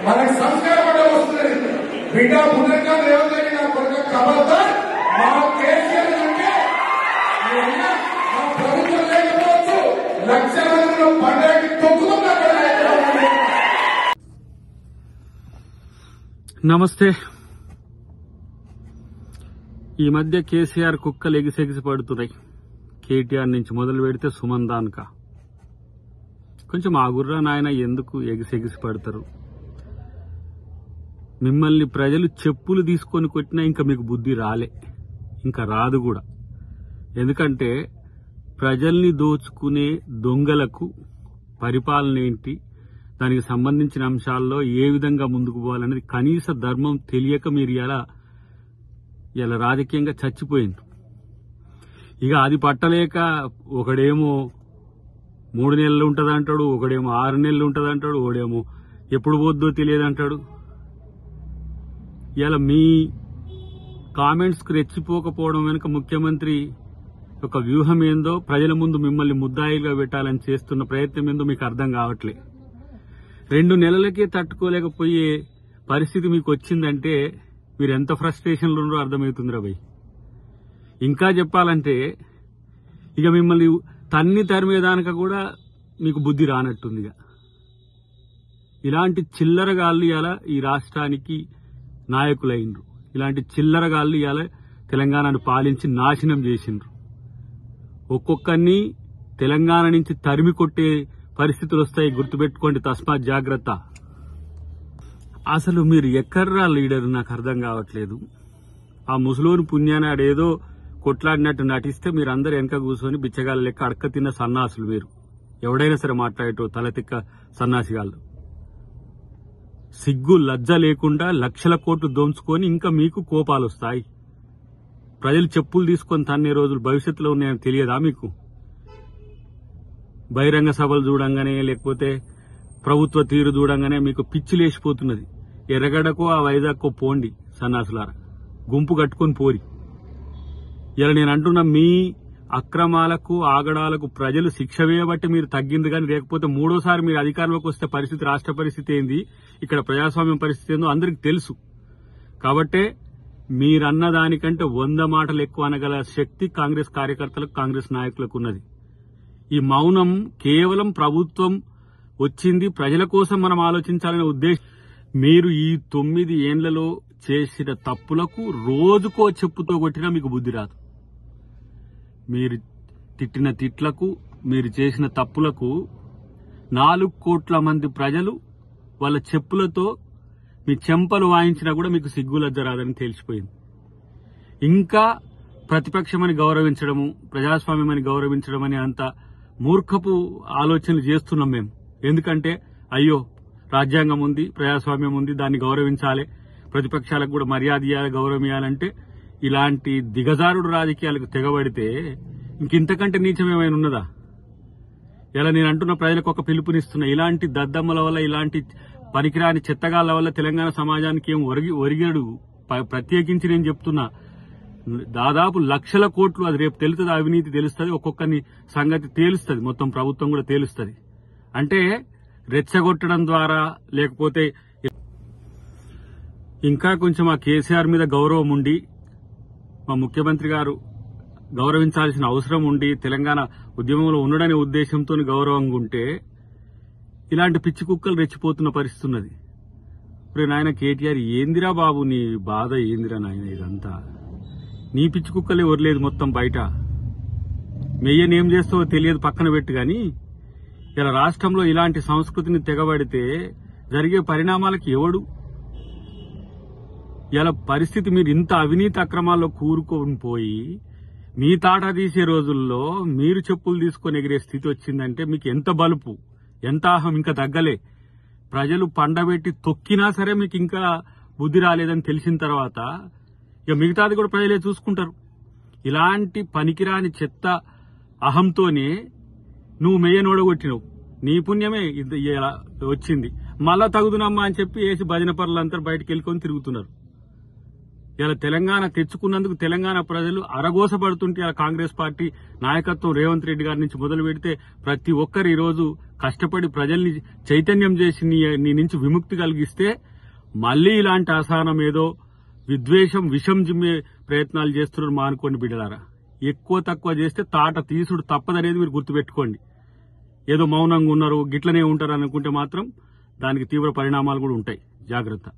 మనకు సంస్కారం అంటే వస్తుంది. బిడ్డ పునర్గా రేవంత్ నా కొడుకు కబద్దా మా కేసీఆర్ అంటే మా ప్రభుత్వం లేకపోవచ్చు, లక్షల మందిలో పండుగకి తొక్కుతున్నా. నమస్తే. ఈ మధ్య కేసీఆర్ కుక్కలు ఎగిసెగిసి పడుతున్నాయి. కేటీఆర్ నుంచి మొదలు పెడితే సుమన్ దాన్కా. కొంచెం ఆగుర్రా నాయన, ఎందుకు ఎగిసెగిసి పడతారు? మిమ్మల్ని ప్రజలు చెప్పులు తీసుకొని కొట్టినా ఇంకా మీకు బుద్ధి రాలే, ఇంకా రాదు కూడా. ఎందుకంటే ప్రజల్ని దోచుకునే దొంగలకు పరిపాలన ఏంటి, దానికి సంబంధించిన అంశాల్లో ఏ విధంగా ముందుకు పోవాలనేది కనీస ధర్మం తెలియక మీరు ఇలా రాజకీయంగా చచ్చిపోయింది. ఇక అది పట్టలేక ఒకడేమో 3 నెలలు ఉంటదంటాడు, ఒకడేమో 6 నెలలు ఉంటదంటాడు, ఒకడేమో ఎప్పుడు పోద్దో తెలియదంటాడు. ఇలా మీ కామెంట్స్ కు రెచ్చిపోకపోవడం వెనుక ముఖ్యమంత్రి ఒక వ్యూహం ఏందో, ప్రజల ముందు మిమ్మల్ని ముద్దాయిగా పెట్టాలని చేస్తున్న ప్రయత్నం ఏందో మీకు అర్థం కావట్లే. 2 నెలలకే తట్టుకోలేకపోయే పరిస్థితి మీకు వచ్చిందంటే మీరు ఎంత ఫ్రస్ట్రేషన్లో ఉన్నారో అర్థమవుతుందిరా భయ్. ఇంకా చెప్పాలంటే ఇక మిమ్మల్ని తన్ని తరిమేదానిక కూడా మీకు బుద్ధి రానట్టుంది. ఇలాంటి చిల్లరగాళ్ళు ఇవాళ ఈ రాష్ట్రానికి నాయకులైండ్రు. ఇలాంటి చిల్లరగాళ్ళు ఇవాళ తెలంగాణను పాలించి నాశనం చేసిండ్రు. ఒక్కొక్కరిని తెలంగాణ నుంచి తరిమి కొట్టే పరిస్థితులు వస్తాయి, గుర్తుపెట్టుకోండి. తస్మాత్ జాగ్రత్త. అసలు మీరు ఎక్కడ్రా లీడర్ నాకు అర్థం కావట్లేదు. ఆ ముసలోని పుణ్యాన్ని ఆడేదో కొట్లాడినట్టు నటిస్తే మీరందరూ వెనక కూర్చొని బిచ్చగాళ్ళ లెక్క అడక్క తిన్న సన్నాసులు మీరు. ఎవడైనా సరే మాట్లాడేటో తలతిక్క సన్నాసిగాళ్ళు. సిగ్గు లజ్జ లేకుండా లక్షల కోట్లు దోంచుకొని ఇంకా మీకు కోపాలు వస్తాయి. ప్రజలు చెప్పులు తీసుకొని తన్నే రోజులు భవిష్యత్తులో ఉన్నాయని తెలియదా మీకు? బహిరంగ సభలు చూడంగానే లేకపోతే ప్రభుత్వ తీరు చూడంగానే మీకు పిచ్చి లేచిపోతున్నది. ఎర్రగడ్డకో ఆ వైజాగ్కో పోండి సన్నాసులారా, గుంపు కట్టుకొని పోరి. ఇలా నేను అంటున్న మీ అక్రమాలకు ఆగడాలకు ప్రజలు శిక్ష వేయబట్టి మీరు తగ్గింది కానీ, లేకపోతే 3వ సారి మీరు అధికారంలోకి వస్తే పరిస్థితి, రాష్ట్ర పరిస్థితి ఏంది, ఇక్కడ ప్రజాస్వామ్యం పరిస్థితి ఏందో అందరికి తెలుసు. కాబట్టే మీరన్న దానికంటే 100 మాటలు ఎక్కువ అనగల శక్తి కాంగ్రెస్ కార్యకర్తలకు, కాంగ్రెస్ నాయకులకు ఉన్నది. ఈ మౌనం కేవలం ప్రభుత్వం వచ్చింది ప్రజల కోసం మనం ఆలోచించాలనే ఉద్దేశం. మీరు ఈ 9 ఏండ్లలో చేసిన తప్పులకు రోజుకో చెప్పుతో కొట్టినా మీకు బుద్ధి రాదు. మీరు తిట్టిన తిట్లకు, మీరు చేసిన తప్పులకు 4 కోట్ల మంది ప్రజలు వాళ్ళ చెప్పులతో మీ చెంపలు వాయించినా కూడా మీకు సిగ్గులజ్జ రాదని తెలిసిపోయింది. ఇంకా ప్రతిపక్షమని గౌరవించడము, ప్రజాస్వామ్యమని గౌరవించడం అని అంత మూర్ఖపు ఆలోచనలు చేస్తున్నాం మేము. ఎందుకంటే అయ్యో రాజ్యాంగం ఉంది, ప్రజాస్వామ్యం ఉంది, దాన్ని గౌరవించాలి, ప్రతిపక్షాలకు కూడా మర్యాద ఇవ్వాలి, గౌరవం ఇవ్వాలంటే ఇలాంటి దిగజారుడు రాజకీయాలకు తెగబడితే ఇంకింతకంటే నీచం ఏమైనా ఉన్నదా? ఇలా నేను అంటున్న ప్రజలకు ఒక పిలుపునిస్తున్నా. ఇలాంటి దద్దమ్మల వల్ల, ఇలాంటి పనికిరాని చెత్తగాళ్ల వల్ల తెలంగాణ సమాజానికి ఏం ఒరిగడు. ప్రత్యేకించి నేను చెప్తున్నా, దాదాపు లక్షల కోట్లు, అది రేపు తెలుస్తుంది, అవినీతి తెలుస్తుంది, ఒక్కొక్కరిని సంగతి తేలుస్తుంది, మొత్తం ప్రభుత్వం కూడా తేలుస్తుంది. అంటే రెచ్చగొట్టడం ద్వారా, లేకపోతే ఇంకా కొంచెం ఆ కేసీఆర్ మీద గౌరవం ఉండి, మా ముఖ్యమంత్రి గారు గౌరవించాల్సిన అవసరం ఉండి, తెలంగాణ ఉద్యమంలో ఉండడనే ఉద్దేశంతో గౌరవంగా ఉంటే ఇలాంటి పిచ్చి కుక్కలు రెచ్చిపోతున్న పరిస్థితి ఉన్నది. ఇప్పుడు నాయన కేటీఆర్, ఏందిరా బాబు నీ బాధ, ఏందిరా నాయన ఇదంతా? నీ పిచ్చి కుక్కలే వరలేదు మొత్తం బయట. మెయ్యనేం చేస్తావో తెలియదు, పక్కన పెట్టు. గాని ఇలా రాష్ట్రంలో ఇలాంటి సంస్కృతిని తెగబడితే జరిగే పరిణామాలకు ఎవడు? ఇలా పరిస్థితి, మీరు ఇంత అవినీతి అక్రమాల్లో కూరుకొని పోయి మీ తాట తీసే రోజుల్లో మీరు చెప్పులు తీసుకొని ఎగిరే స్థితి వచ్చిందంటే మీకు ఎంత బలుపు, ఎంత అహం. ఇంకా తగ్గలే. ప్రజలు పండబెట్టి తొక్కినా సరే మీకు ఇంకా బుద్ధి రాలేదని తెలిసిన తర్వాత ఇక మిగతాది కూడా ప్రజలే చూసుకుంటారు. ఇలాంటి పనికిరాని చెత్త అహంతోనే నువ్వు మెయ్యనోడగొట్టినవు. నీ పుణ్యమే ఇలా వచ్చింది. మళ్ళా తగుదునమ్మా అని చెప్పి వేసి భజన పరులంతా బయటకు వెళ్ళుకొని తిరుగుతున్నారు. ఇలా తెలంగాణ తెచ్చుకున్నందుకు తెలంగాణ ప్రజలు అరగోసపడుతుంటే ఇలా కాంగ్రెస్ పార్టీ నాయకత్వం రేవంత్ రెడ్డి గారి నుంచి మొదలు పెడితే ప్రతి ఒక్కరు ఈ రోజు కష్టపడి ప్రజల్ని చైతన్యం చేసి నీ నుంచి విముక్తి కలిగిస్తే మళ్లీ ఇలాంటి అసహనం ఏదో విద్వేషం విషం జిమ్మే ప్రయత్నాలు చేస్తున్నారు మానుకోండి బిడ్డలారా. ఎక్కువ తక్కువ చేస్తే తాట తీసుడు తప్పదనేది మీరు గుర్తుపెట్టుకోండి. ఏదో మౌనంగా ఉన్నారు గిట్లనే ఉంటారు అనుకుంటే మాత్రం దానికి తీవ్ర పరిణామాలు కూడా ఉంటాయి. జాగ్రత్త.